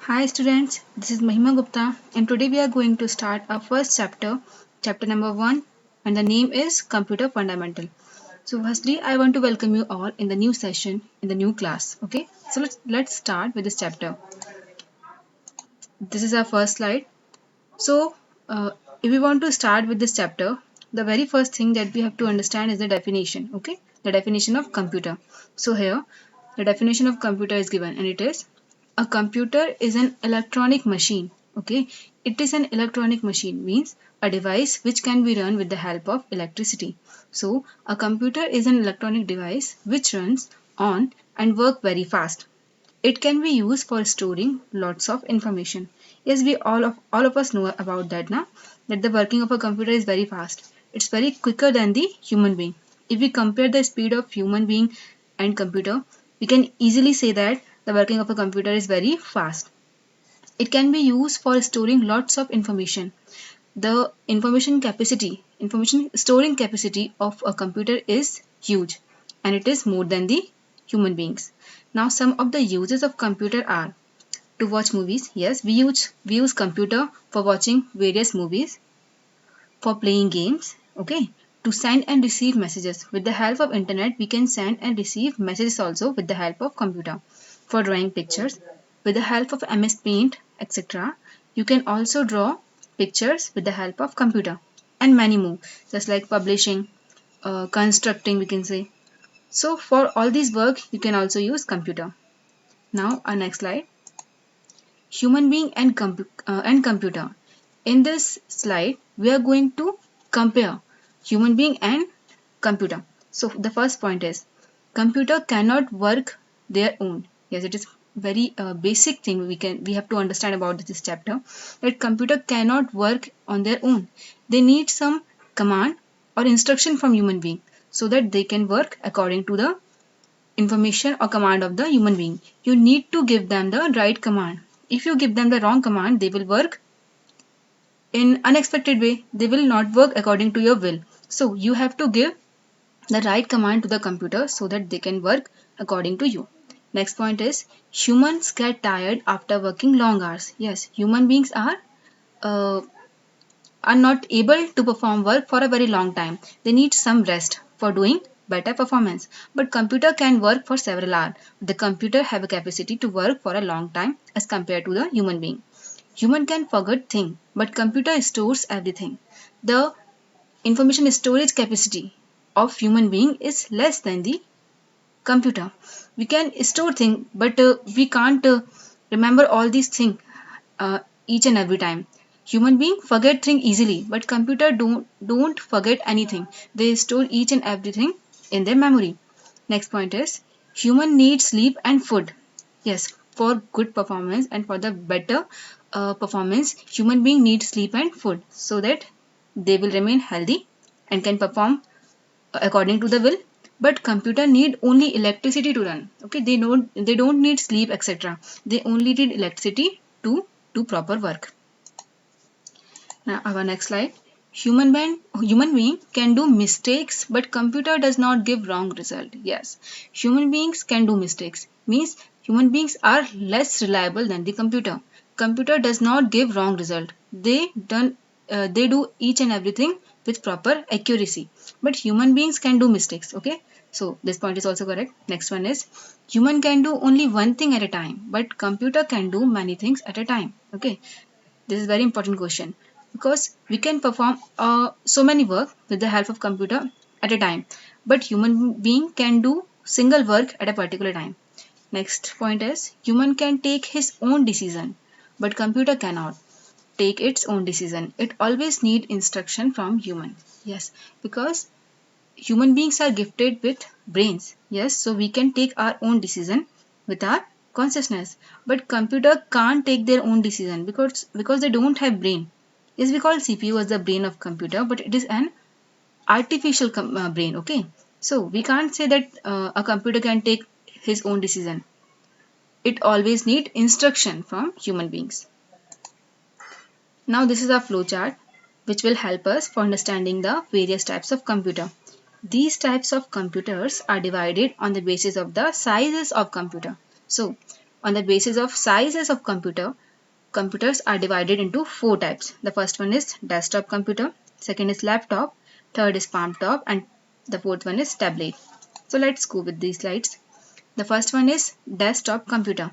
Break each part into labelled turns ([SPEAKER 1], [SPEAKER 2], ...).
[SPEAKER 1] Hi students, this is Mahima Gupta and today we are going to start our first chapter, chapter number 1, and the name is Computer Fundamental. So firstly, I want to welcome you all in the new session, in the new class. Okay, so let's start with this chapter. This is our first slide. So if we want to start with this chapter, the very first thing that we have to understand is the definition. Okay, the definition of computer. So here, the definition of computer is given, and it is a computer is an electronic machine. Okay, it is an electronic machine means a device which can be run with the help of electricity. So a computer is an electronic device which runs on and work very fast. It can be used for storing lots of information. Yes, we all of us know about that now, that the working of a computer is very fast. It's very quicker than the human being. If we compare the speed of human being and computer, we can easily say that the working of a computer is very fast. It can be used for storing lots of information. The information storing capacity of a computer is huge, and it is more than the human beings. Now some of the uses of computer are to watch movies. Yes, we use computer for watching various movies, for playing games, okay, to send and receive messages. With the help of internet, we can send and receive messages also with the help of computer. For drawing pictures, with the help of MS Paint, etc. You can also draw pictures with the help of computer and many more, just like publishing, constructing, we can say. So for all these work, you can also use computer. Now our next slide, human being and computer. In this slide, we are going to compare human being and computer. So the first point is computer cannot work their own. Yes, it is very basic thing we have to understand about this chapter, that computer cannot work on their own. They need some command or instruction from human being so that they can work according to the information or command of the human being. You need to give them the right command. If you give them the wrong command, they will work in unexpected way. They will not work according to your will. So you have to give the right command to the computer so that they can work according to you. Next point is humans get tired after working long hours. Yes, human beings uh, are not able to perform work for a very long time. They need some rest for doing better performance. But computer can work for several hours. The computer have a capacity to work for a long time as compared to the human being. Human can forget things, but computer stores everything. The information storage capacity of human being is less than the computer. We can store things, but we can't remember all these things each and every time. Human being forget things easily, but computer don't forget anything. They store each and everything in their memory. Next point is human needs sleep and food. Yes, for good performance and for the better performance, human being needs sleep and food so that they will remain healthy and can perform according to the will. But computer need only electricity to run. Okay, they don't need sleep, etc. They only need electricity to do proper work. Now our next slide, human being can do mistakes, but computer does not give wrong result. Yes, human beings can do mistakes means human beings are less reliable than the computer. Computer does not give wrong result. They do each and everything with proper accuracy, but human beings can do mistakes. Okay, so this point is also correct. Next one is human can do only one thing at a time, but computer can do many things at a time. Okay, this is very important question because we can perform so many work with the help of computer at a time, but human being can do single work at a particular time. Next point is human can take his own decision, but computer cannot take its own decision. It always need instruction from human. Yes, because human beings are gifted with brains. Yes, so we can take our own decision with our consciousness, but computer can't take their own decision because they don't have brain. Yes, we call CPU as the brain of computer, but it is an artificial brain. Okay, so we can't say that a computer can take his own decision. It always need instruction from human beings. Now this is a flowchart which will help us for understanding the various types of computer. These types of computers are divided on the basis of the sizes of computer. So On the basis of sizes of computers are divided into four types. The first one is desktop computer, second is laptop, third is palm top, and the fourth one is tablet. So let's go with these slides. The first one is desktop computer.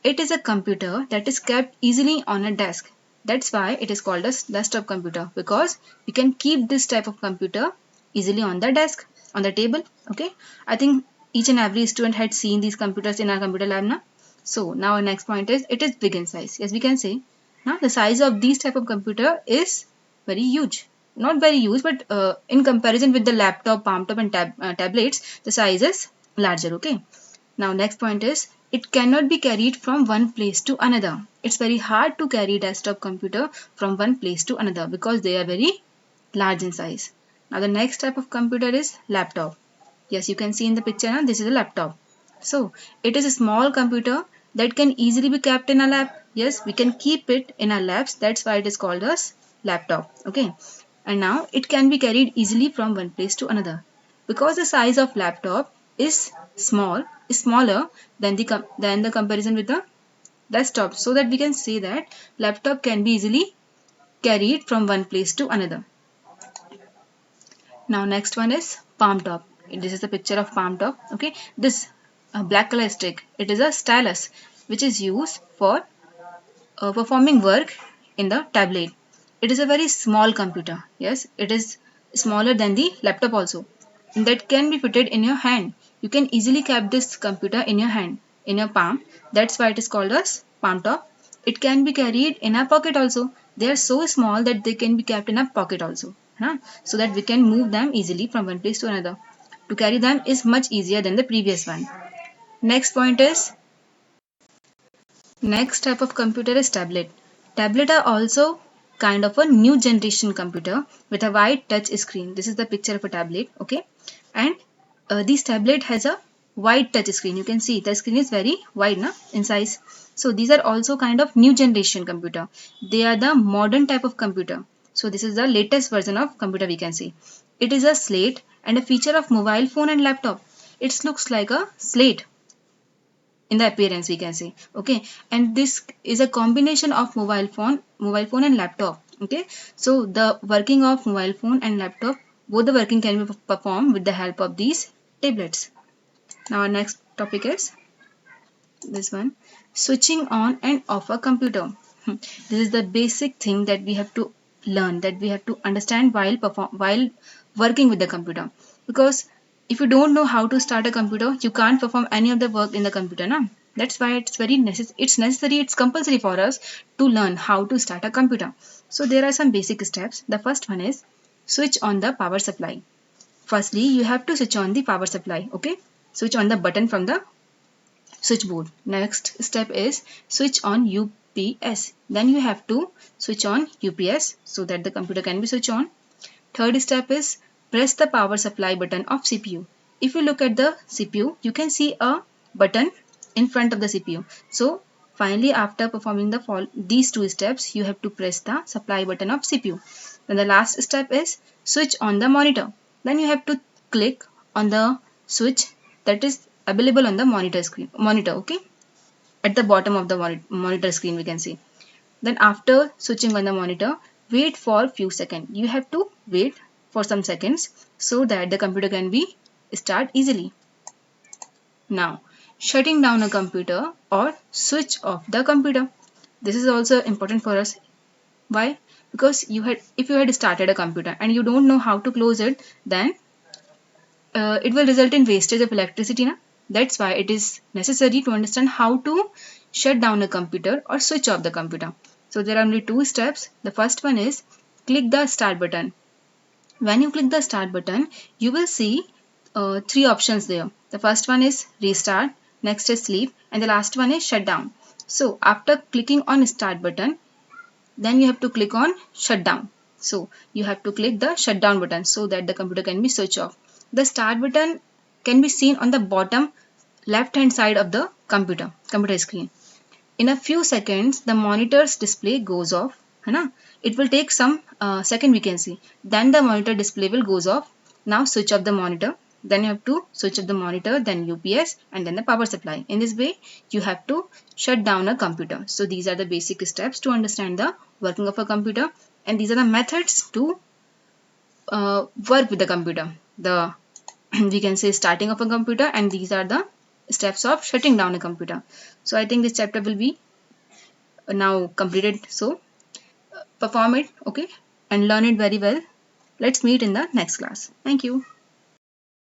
[SPEAKER 1] It is a computer that is kept easily on a desk. That's why it is called as desktop computer, because we can keep this type of computer easily on the desk, on the table. Okay, I think each and every student had seen these computers in our computer lab now. So now our next point is it is big in size. Yes, we can say now the size of these type of computer is very huge. Not very huge, but in comparison with the laptop, palm top, and tablets, the size is larger. Okay. Now next point is it cannot be carried from one place to another. It's very hard to carry desktop computer from one place to another because they are very large in size. Now the next type of computer is laptop. Yes, you can see in the picture now, this is a laptop. So it is a small computer that can easily be kept in a lap. Yes, we can keep it in our laps. That's why it is called as laptop. Okay. And now it can be carried easily from one place to another. Because the size of laptop is smaller than the comparison with the desktop, so that we can say that laptop can be easily carried from one place to another. Now next one is palm top. This is a picture of palm top. Okay, this black color stick, it is a stylus which is used for performing work in the tablet. It is a very small computer. Yes, it is smaller than the laptop also. That can be fitted in your hand. You can easily keep this computer in your hand, in your palm. That's why it is called as palm top. It can be carried in a pocket also. They are so small that they can be kept in a pocket also. So that we can move them easily from one place to another. To carry them is much easier than the previous one. Next point is next type of computer is tablet. Tablet are also kind of a new generation computer with a wide touch screen. This is the picture of a tablet, okay? And this tablet has a wide touch screen. You can see the screen is very wide in size. So these are also kind of new generation computer. They are the modern type of computer. So this is the latest version of computer we can see. It is a slate and a feature of mobile phone and laptop. It looks like a slate in the appearance we can say, okay, and this is a combination of mobile phone and laptop. Okay, so the working of mobile phone and laptop, both the working can be performed with the help of these tablets. Now our next topic is this one, switching on and off a computer. This is the basic thing that we have to learn, that we have to understand while working with the computer, because if you don't know how to start a computer, you can't perform any of the work in the computer now. That's why it's very necessary, it's compulsory for us to learn how to start a computer. So there are some basic steps. The first one is switch on the power supply. Firstly, you have to switch on the power supply. Okay, switch on the button from the switchboard. Next step is switch on UPS. Then you have to switch on UPS so that the computer can be switched on. Third step is press the power supply button of CPU. If you look at the CPU, you can see a button in front of the CPU. So finally, after performing these two steps, you have to press the supply button of CPU. Then the last step is switch on the monitor. Then you have to click on the switch that is available on the monitor, okay, at the bottom of the monitor screen we can see. Then after switching on the monitor, wait for few seconds. You have to wait for some seconds so that the computer can be start easily. Now shutting down a computer or switch off the computer. This is also important for us. Why? Because if you had started a computer and you don't know how to close it, then it will result in wastage of electricity. That's why it is necessary to understand how to shut down a computer or switch off the computer. So there are only two steps. The first one is click the start button. When you click the start button, you will see three options there. The first one is restart, next is sleep, and the last one is shut down. So after clicking on start button, then you have to click on shutdown. So you have to click the shutdown button so that the computer can be switched off. The start button can be seen on the bottom left hand side of the computer screen. In a few seconds, the monitor's display goes off. It will take some second we can see. Then the monitor display will goes off. Now switch off the monitor. then you have to switch off the monitor, then UPS, and then the power supply. In this way, you have to shut down a computer. So these are the basic steps to understand the working of a computer, and these are the methods to work with the computer. The we can say starting of a computer, and these are the steps of shutting down a computer. So I think this chapter will be now completed. So perform it, okay, and learn it very well. Let's meet in the next class. Thank you.